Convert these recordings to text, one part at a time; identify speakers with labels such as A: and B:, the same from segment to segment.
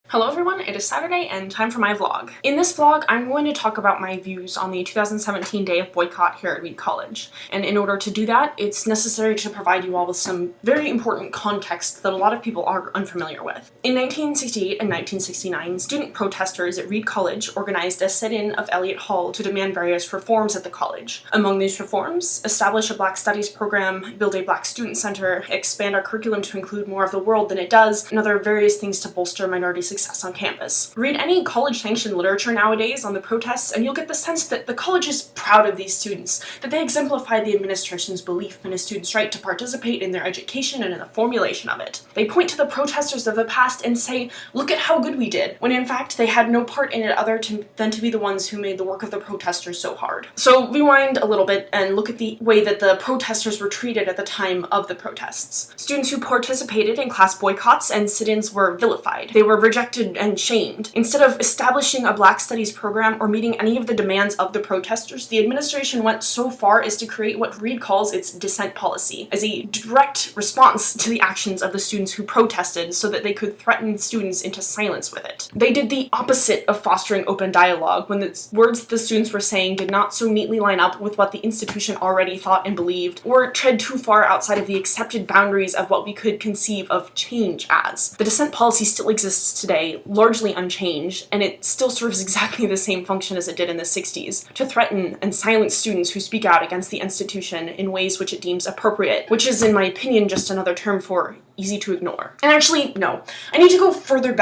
A: Hello everyone, it is Saturday and time for my vlog. In this vlog, I'm going to talk about my views on the 2017 day of boycott here at Reed College. And in order to do that, it's necessary to provide you all with some very important context that a lot of people are unfamiliar with. In 1968 and 1969, student protesters at Reed College organized a sit-in of Elliott Hall to demand various reforms at the college. Among these reforms, establish a Black Studies program, build a Black Student Center, expand our curriculum to include more of the world than it does, and other various things to bolster minority success on campus. Read any college-sanctioned literature nowadays on the protests and you'll get the sense that the college is proud of these students, that they exemplify the administration's belief in a student's right to participate in their education and in the formulation of it. They point to the protesters of the past and say, look at how good we did, when in fact they had no part in it other than to be the ones who made the work of the protesters so hard. So rewind a little bit and look at the way that the protesters were treated at the time of the protests. Students who participated in class boycotts and sit-ins were vilified. They were rejected and shamed. Instead of establishing a Black Studies program or meeting any of the demands of the protesters, the administration went so far as to create what Reed calls its dissent policy, as a direct response to the actions of the students who protested so that they could threaten students into silence with it. They did the opposite of fostering open dialogue when the words the students were saying did not so neatly line up with what the institution already thought and believed, or tread too far outside of the accepted boundaries of what we could conceive of change as. The dissent policy still exists today, largely unchanged, and it still serves exactly the same function as it did in the 60s, to threaten and silence students who speak out against the institution in ways which it deems appropriate, which is, in my opinion, just another term for easy to ignore. And actually, no. I need to go further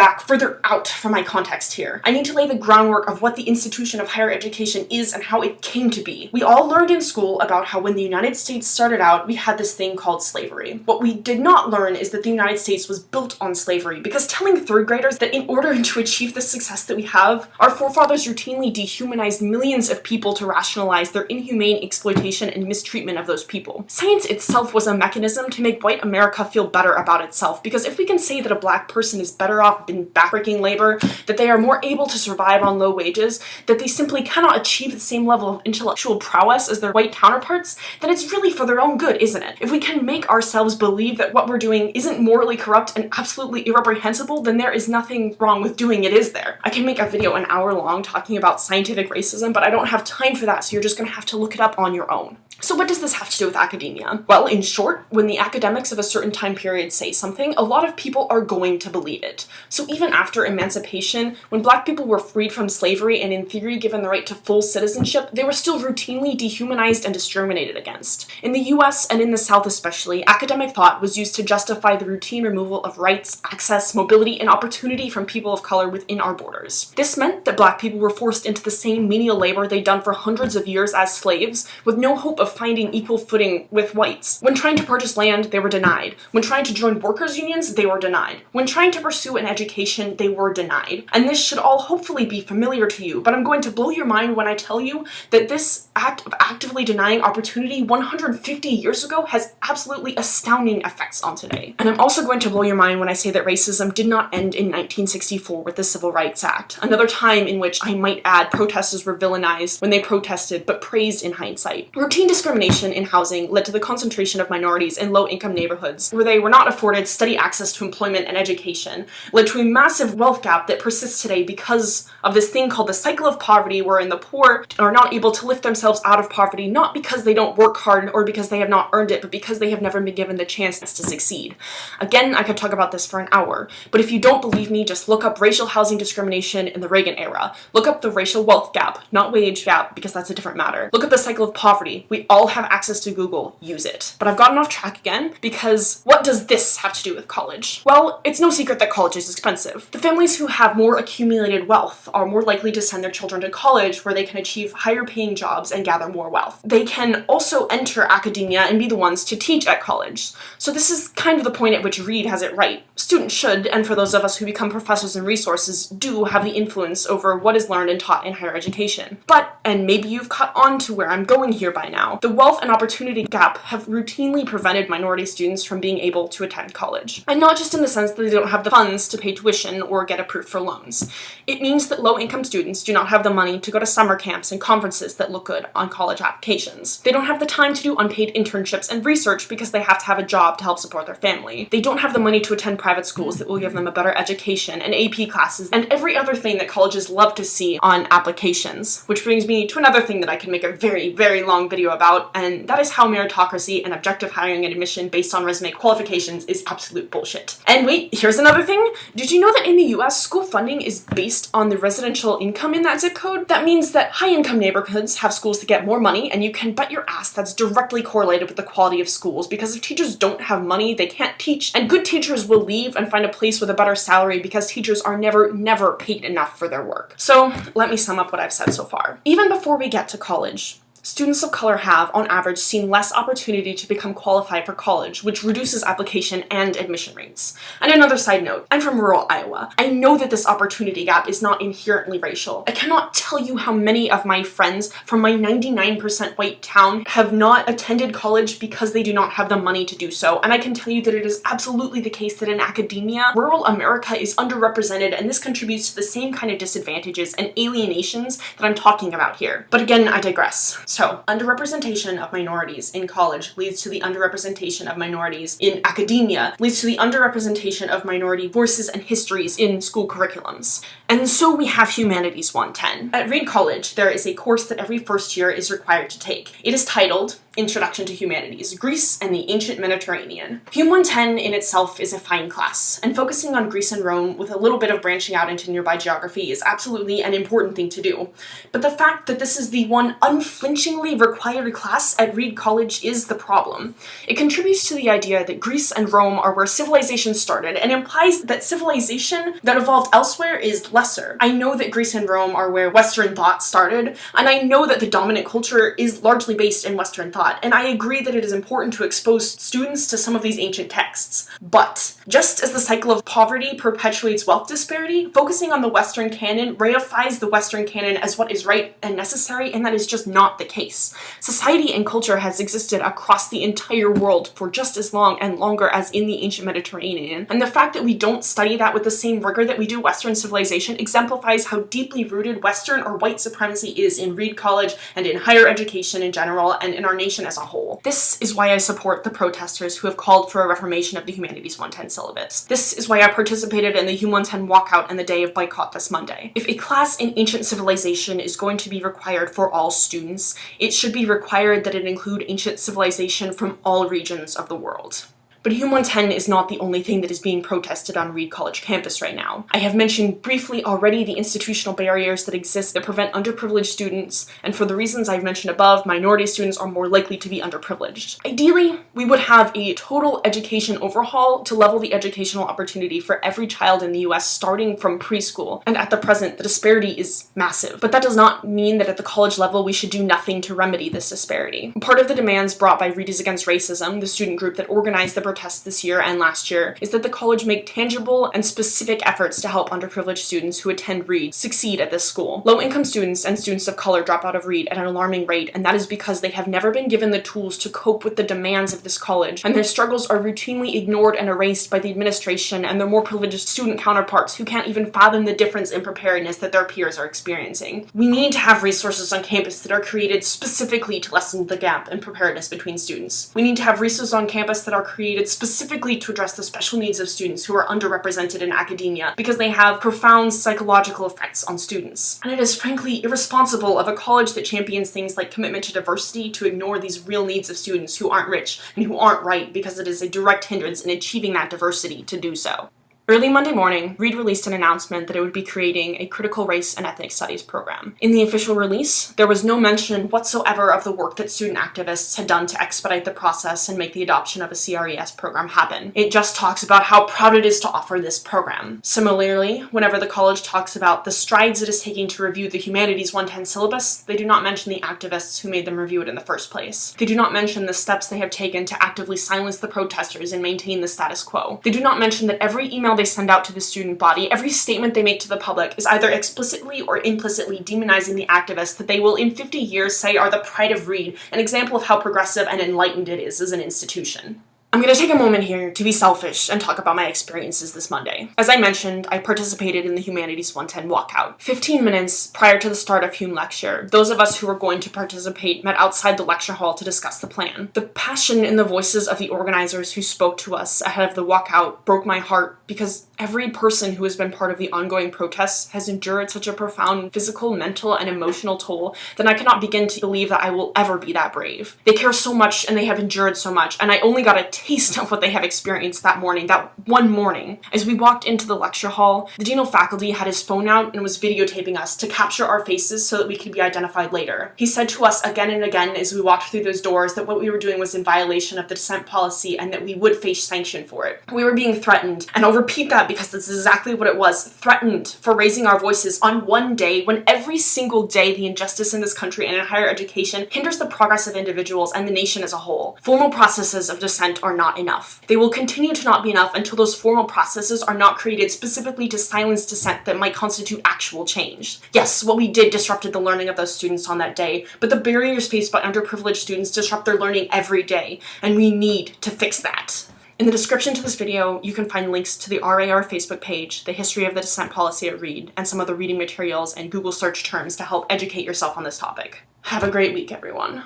A: out from my context here. I need to lay the groundwork of what the institution of higher education is and how it came to be. We all learned in school about how when the United States started out, we had this thing called slavery. What we did not learn is that the United States was built on slavery, because telling third graders that in order to achieve the success that we have, our forefathers routinely dehumanized millions of people to rationalize their inhumane exploitation and mistreatment of those people. Science itself was a mechanism to make white America feel better about itself, because if we can say that a Black person is better off in backbreaking labor, that they are more able to survive on low wages, that they simply cannot achieve the same level of intellectual prowess as their white counterparts, then it's really for their own good, isn't it? If we can make ourselves believe that what we're doing isn't morally corrupt and absolutely irreprehensible, then there is nothing wrong with doing it, is there? I can make a video an hour long talking about scientific racism, but I don't have time for that, so you're just gonna have to look it up on your own. So what does this have to do with academia? Well, in short, when the academics of a certain time period say something, a lot of people are going to believe it. So even after emancipation, when Black people were freed from slavery and in theory given the right to full citizenship, they were still routinely dehumanized and discriminated against. In the US and in the South especially, academic thought was used to justify the routine removal of rights, access, mobility, and opportunity from people of color within our borders. This meant that Black people were forced into the same menial labor they'd done for hundreds of years as slaves, with no hope of finding equal footing with whites. When trying to purchase land, they were denied. When trying to join workers' unions, they were denied. When trying to pursue an education, they were denied. And this should all hopefully be familiar to you, but I'm going to blow your mind when I tell you that this act of actively denying opportunity 150 years ago has absolutely astounding effects on today. And I'm also going to blow your mind when I say that racism did not end in 1964 with the Civil Rights Act, another time in which, I might add, protesters were villainized when they protested, but praised in hindsight. Routine discrimination in housing led to the concentration of minorities in low-income neighborhoods, where they were not afforded steady access to employment and education, led to a massive wealth gap that persists today because of this thing called the cycle of poverty, wherein the poor are not able to lift themselves out of poverty, not because they don't work hard or because they have not earned it, but because they have never been given the chance to succeed. Again, I could talk about this for an hour, but if you don't believe me, just look up racial housing discrimination in the Reagan era. Look up the racial wealth gap, not wage gap, because that's a different matter. Look up the cycle of poverty. We all have access to Google. Use it. But I've gotten off track again, because what does this have to do with college? Well, it's no secret that college is expensive. The families who have more accumulated wealth are more likely to send their children to college, where they can achieve higher paying jobs and gather more wealth. They can also enter academia and be the ones to teach at college. So this is kind of the point at which Reed has it right. Students should, and for those of us who become professors and resources, do have the influence over what is learned and taught in higher education. But, and maybe you've caught on to where I'm going here by now, the wealth and opportunity gap have routinely prevented minority students from being able to attend college. And not just in the sense that they don't have the funds to pay tuition or get approved for loans. It means that low-income students do not have the money to go to summer camps and conferences that look good on college applications. They don't have the time to do unpaid internships and research because they have to have a job to help support their family. They don't have the money to attend private schools that will give them a better education and AP classes and every other thing that colleges love to see on applications. Which brings me to another thing that I can make a very, very long video about, and that is how meritocracy and objective hiring and admission based on resume qualifications is absolute bullshit. And wait, here's another thing. Did you know that in the US, school funding is based on the residential income in that zip code? That means that high-income neighborhoods have schools that get more money, and you can bet your ass that's directly correlated with the quality of schools, because if teachers don't have money, they can't teach, and good teachers will leave and find a place with a better salary because teachers are never paid enough for their work. So let me sum up what I've said so far. Even before we get to college, students of color have, on average, seen less opportunity to become qualified for college, which reduces application and admission rates. And another side note, I'm from rural Iowa. I know that this opportunity gap is not inherently racial. I cannot tell you how many of my friends from my 99% white town have not attended college because they do not have the money to do so. And I can tell you that it is absolutely the case that in academia, rural America is underrepresented, and this contributes to the same kind of disadvantages and alienations that I'm talking about here. But again, I digress. So, underrepresentation of minorities in college leads to the underrepresentation of minorities in academia, leads to the underrepresentation of minority voices and histories in school curriculums. And so we have Humanities 110. At Reed College, there is a course that every first year is required to take. It is titled Introduction to Humanities, Greece and the Ancient Mediterranean. Hum 110 in itself is a fine class, and focusing on Greece and Rome with a little bit of branching out into nearby geography is absolutely an important thing to do. But the fact that this is the one unflinchingly required class at Reed College is the problem. It contributes to the idea that Greece and Rome are where civilization started, and implies that civilization that evolved elsewhere is lesser. I know that Greece and Rome are where Western thought started, and I know that the dominant culture is largely based in Western thought. And I agree that it is important to expose students to some of these ancient texts. But just as the cycle of poverty perpetuates wealth disparity, focusing on the Western canon reifies the Western canon as what is right and necessary, and that is just not the case. Society and culture has existed across the entire world for just as long and longer as in the ancient Mediterranean, and the fact that we don't study that with the same rigor that we do Western civilization exemplifies how deeply rooted Western or white supremacy is in Reed College and in higher education in general and in our nation as a whole. This is why I support the protesters who have called for a reformation of the Humanities 110 syllabus. This is why I participated in the Hum 110 walkout and the day of boycott this Monday. If a class in ancient civilization is going to be required for all students, it should be required that it include ancient civilization from all regions of the world. But Hum 110 is not the only thing that is being protested on Reed College campus right now. I have mentioned briefly already the institutional barriers that exist that prevent underprivileged students, and for the reasons I've mentioned above, minority students are more likely to be underprivileged. Ideally, we would have a total education overhaul to level the educational opportunity for every child in the US starting from preschool, and at the present, the disparity is massive. But that does not mean that at the college level we should do nothing to remedy this disparity. Part of the demands brought by Readers Against Racism, the student group that organized the protests this year and last year, is that the college make tangible and specific efforts to help underprivileged students who attend Reed succeed at this school. Low-income students and students of color drop out of Reed at an alarming rate, and that is because they have never been given the tools to cope with the demands of this college, and their struggles are routinely ignored and erased by the administration and their more privileged student counterparts who can't even fathom the difference in preparedness that their peers are experiencing. We need to have resources on campus that are created specifically to lessen the gap in preparedness between students. We need to have resources on campus that are created specifically to address the special needs of students who are underrepresented in academia because they have profound psychological effects on students. And it is frankly irresponsible of a college that champions things like commitment to diversity to ignore these real needs of students who aren't rich and who aren't right because it is a direct hindrance in achieving that diversity to do so. Early Monday morning, Reed released an announcement that it would be creating a critical race and ethnic studies program. In the official release, there was no mention whatsoever of the work that student activists had done to expedite the process and make the adoption of a CRES program happen. It just talks about how proud it is to offer this program. Similarly, whenever the college talks about the strides it is taking to review the Humanities 110 syllabus, they do not mention the activists who made them review it in the first place. They do not mention the steps they have taken to actively silence the protesters and maintain the status quo. They do not mention that every email they send out to the student body, every statement they make to the public is either explicitly or implicitly demonizing the activists that they will in 50 years say are the pride of Reed, an example of how progressive and enlightened it is as an institution. I'm gonna take a moment here to be selfish and talk about my experiences this Monday. As I mentioned, I participated in the Humanities 110 walkout. 15 minutes prior to the start of Hume lecture, those of us who were going to participate met outside the lecture hall to discuss the plan. The passion in the voices of the organizers who spoke to us ahead of the walkout broke my heart because every person who has been part of the ongoing protests has endured such a profound physical, mental, and emotional toll that I cannot begin to believe that I will ever be that brave. They care so much and they have endured so much, and I only got a taste of what they have experienced that morning, that one morning. As we walked into the lecture hall, the dean of faculty had his phone out and was videotaping us to capture our faces so that we could be identified later. He said to us again and again as we walked through those doors that what we were doing was in violation of the dissent policy and that we would face sanction for it. We were being threatened, and I'll repeat that because that's exactly what it was, threatened for raising our voices on one day when every single day the injustice in this country and in higher education hinders the progress of individuals and the nation as a whole. Formal processes of dissent are not enough. They will continue to not be enough until those formal processes are not created specifically to silence dissent that might constitute actual change. Yes, what we did disrupted the learning of those students on that day, but the barriers faced by underprivileged students disrupt their learning every day, and we need to fix that. In the description to this video, you can find links to the RAR Facebook page, the history of the dissent policy at Reed, and some other reading materials and Google search terms to help educate yourself on this topic. Have a great week, everyone.